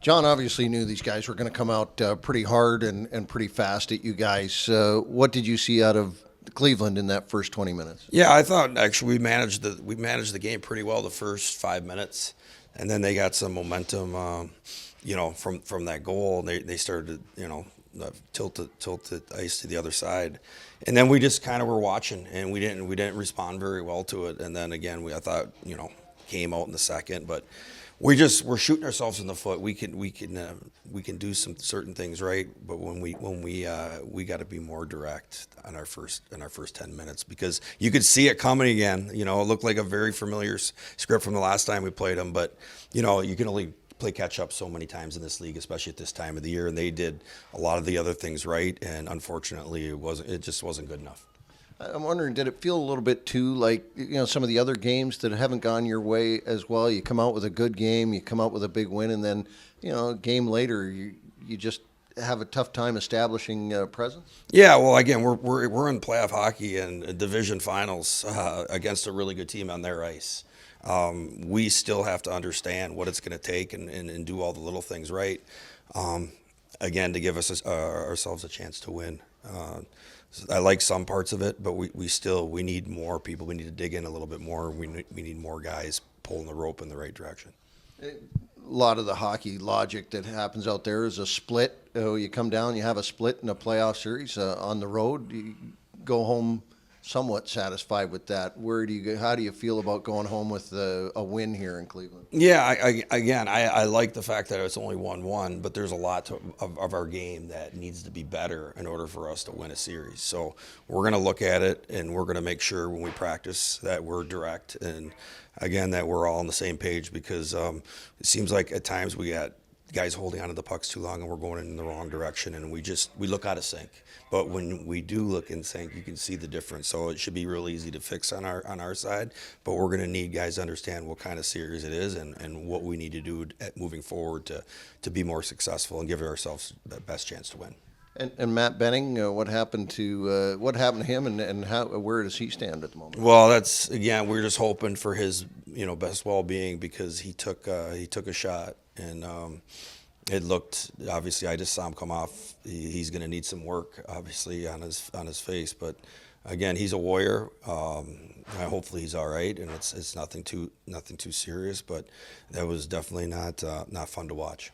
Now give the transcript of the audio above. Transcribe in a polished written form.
John obviously knew these guys were going to come out pretty hard and pretty fast at you guys. What did you see out of Cleveland in that first 20 minutes? Yeah, I thought actually we managed the game pretty well the first 5 minutes, and then they got some momentum, from that goal. They started, tilt the ice to the other side, and then we just kind of were watching, and we didn't respond very well to it. And then again, I thought came out in the second, but we're shooting ourselves in the foot. We can do some certain things right, but when we got to be more direct in our first 10 minutes, because you could see it coming again. It looked like a very familiar script from the last time we played them, but you can only play catch up so many times in this league, especially at this time of the year, and they did a lot of the other things right, and unfortunately it just wasn't good enough. I'm wondering, did it feel a little bit too like some of the other games that haven't gone your way as well? You come out with a good game, you come out with a big win, and then a game later you just have a tough time establishing presence. Yeah, well, again, we're in playoff hockey and division finals against a really good team on their ice. We still have to understand what it's going to take and do all the little things right. Again, to give us ourselves a chance to win. I like some parts of it, but we need more people. We need to dig in a little bit more. We need more guys pulling the rope in the right direction. A lot of the hockey logic that happens out there is a split. You come down, you have a split in a playoff series on the road. You go home somewhat satisfied with that. How do you feel about going home with a win here in Cleveland? Yeah, I like the fact that it's only 1-1, but there's a lot of our game that needs to be better in order for us to win a series. So we're going to look at it, and we're going to make sure when we practice that we're direct, and again, that we're all on the same page, because it seems like at times we got guys holding onto the pucks too long and we're going in the wrong direction, and we look out of sync. But when we do look in sync, you can see the difference. So it should be real easy to fix on our side, but we're going to need guys to understand what kind of series it is and what we need to do moving forward to be more successful and give ourselves the best chance to win. And Matt Benning, what happened to him, and where does he stand at the moment? Well, we're just hoping for his best well-being, because he took a shot, and it looked, obviously I just saw him come off. He's going to need some work, obviously, on his face, but again, he's a warrior. Hopefully he's all right, and it's nothing too serious, but that was definitely not fun to watch.